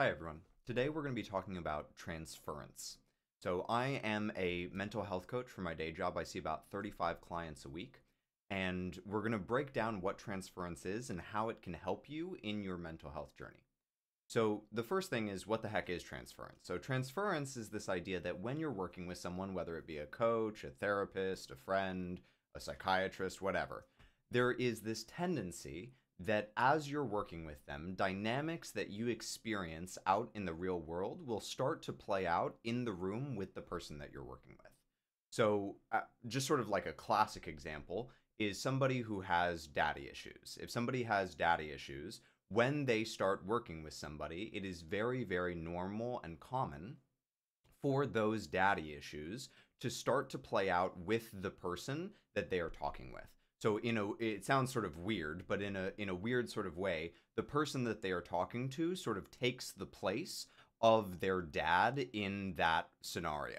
Hi everyone. Today we're going to be talking about transference. So I am a mental health coach for my day job. I see about 35 clients a week, and we're going to break down what transference is and how it can help you in your mental health journey. So the first thing is, what the heck is transference? So transference is this idea that when you're working with someone, whether it be a coach, a therapist, a friend, a psychiatrist, whatever, there is this tendency that as you're working with them, dynamics that you experience out in the real world will start to play out in the room with the person that you're working with. So, just sort of like a classic example is somebody who has daddy issues. If somebody has daddy issues, when they start working with somebody, it is very, very normal and common for those daddy issues to start to play out with the person that they are talking with. So it sounds sort of weird, but in a weird sort of way, the person that they are talking to sort of takes the place of their dad in that scenario.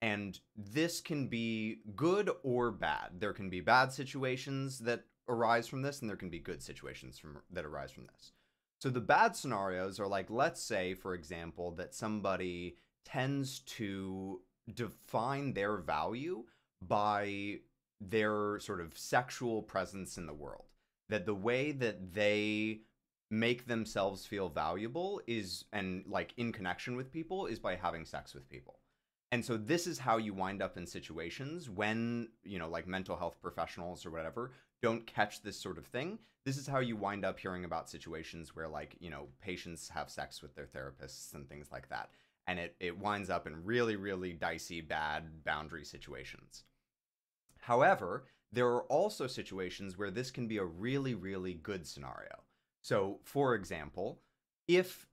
And this can be good or bad. There can be bad situations that arise from this, and there can be good situations that arise from this. So the bad scenarios are like, let's say, for example, that somebody tends to define their value by their sort of sexual presence in the world. That the way that they make themselves feel valuable is, and like in connection with people, is by having sex with people. And so this is how you wind up in situations when, like mental health professionals or whatever don't catch this sort of thing. This is how you wind up hearing about situations where, like, patients have sex with their therapists and things like that. And it winds up in really, really dicey, bad boundary situations. However, there are also situations where this can be a really, really good scenario. So, for example, if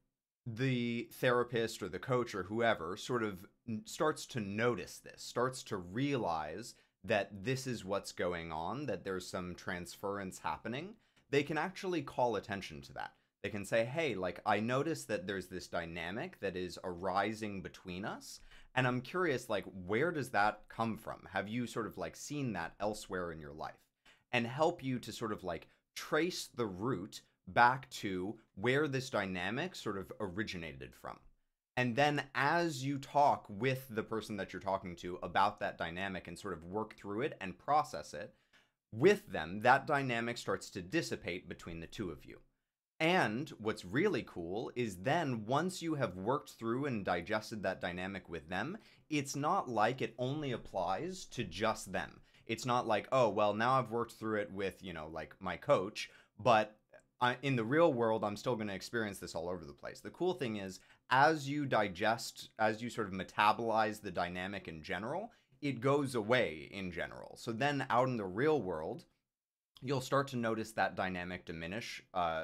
the therapist or the coach or whoever sort of starts to notice this, starts to realize that this is what's going on, that there's some transference happening, they can actually call attention to that. They can say, hey, like, I noticed that there's this dynamic that is arising between us, and I'm curious, like, where does that come from? Have you sort of like seen that elsewhere in your life? And help you to sort of like trace the root back to where this dynamic sort of originated from. And then as you talk with the person that you're talking to about that dynamic and sort of work through it and process it with them, that dynamic starts to dissipate between the two of you. And what's really cool is then once you have worked through and digested that dynamic with them, it's not like it only applies to just them. It's not like, oh, well, now I've worked through it with, like my coach, but in the real world, I'm still going to experience this all over the place. The cool thing is, as you digest, as you sort of metabolize the dynamic in general, it goes away in general. So then out in the real world, you'll start to notice that dynamic diminish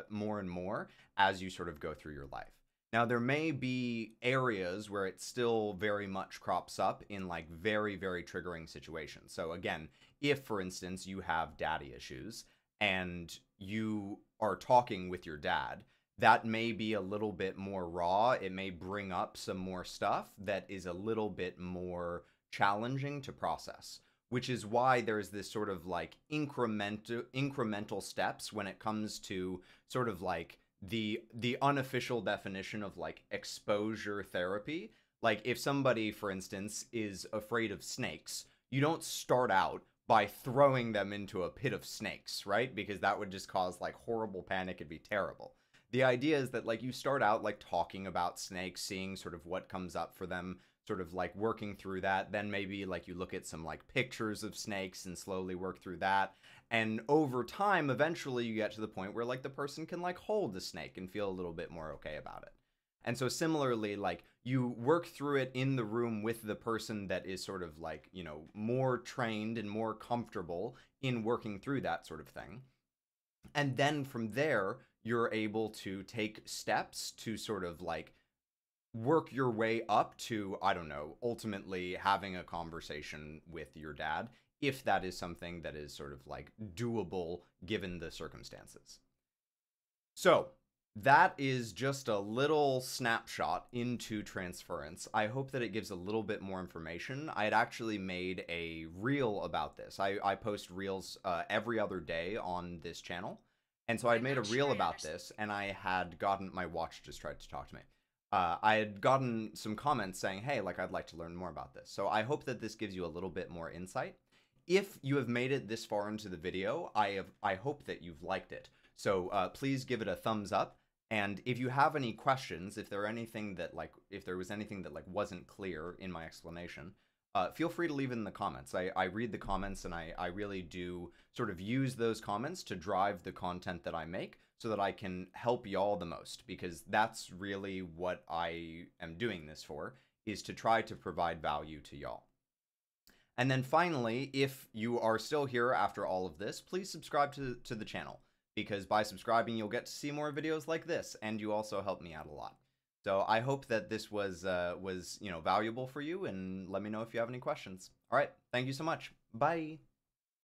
more and more as you sort of go through your life. Now, there may be areas where it still very much crops up in like very, very triggering situations. So again, if, for instance, you have daddy issues and you are talking with your dad, that may be a little bit more raw. It may bring up some more stuff that is a little bit more challenging to process, which is why there's this sort of like incremental steps when it comes to sort of like the unofficial definition of like exposure therapy. Like if somebody, for instance, is afraid of snakes, you don't start out by throwing them into a pit of snakes, right? Because that would just cause like horrible panic. It'd be terrible. The idea is that like you start out like talking about snakes, seeing sort of what comes up for them, sort of like working through that. Then maybe like you look at some like pictures of snakes and slowly work through that. And over time, eventually you get to the point where like the person can like hold the snake and feel a little bit more okay about it. And so similarly, like you work through it in the room with the person that is sort of like, more trained and more comfortable in working through that sort of thing. And then from there, you're able to take steps to sort of like work your way up to, I don't know, ultimately having a conversation with your dad, if that is something that is sort of like doable given the circumstances. So that is just a little snapshot into transference. I hope that it gives a little bit more information. I had actually made a reel about this. I post reels every other day on this channel. And so I'd made a reel about this, and I had gotten, my watch just tried to talk to me. I had gotten some comments saying, hey, like, I'd like to learn more about this. So I hope that this gives you a little bit more insight. If you have made it this far into the video, I hope that you've liked it. So please give it a thumbs up. And if you have any questions, if there was anything that wasn't clear in my explanation, feel free to leave it in the comments. I read the comments, and I really do sort of use those comments to drive the content that I make so that I can help y'all the most, because that's really what I am doing this for, is to try to provide value to y'all. And then finally, if you are still here after all of this, please subscribe to the channel, because by subscribing, you'll get to see more videos like this, and you also help me out a lot. So I hope that this was valuable for you, and let me know if you have any questions. All right, thank you so much. Bye.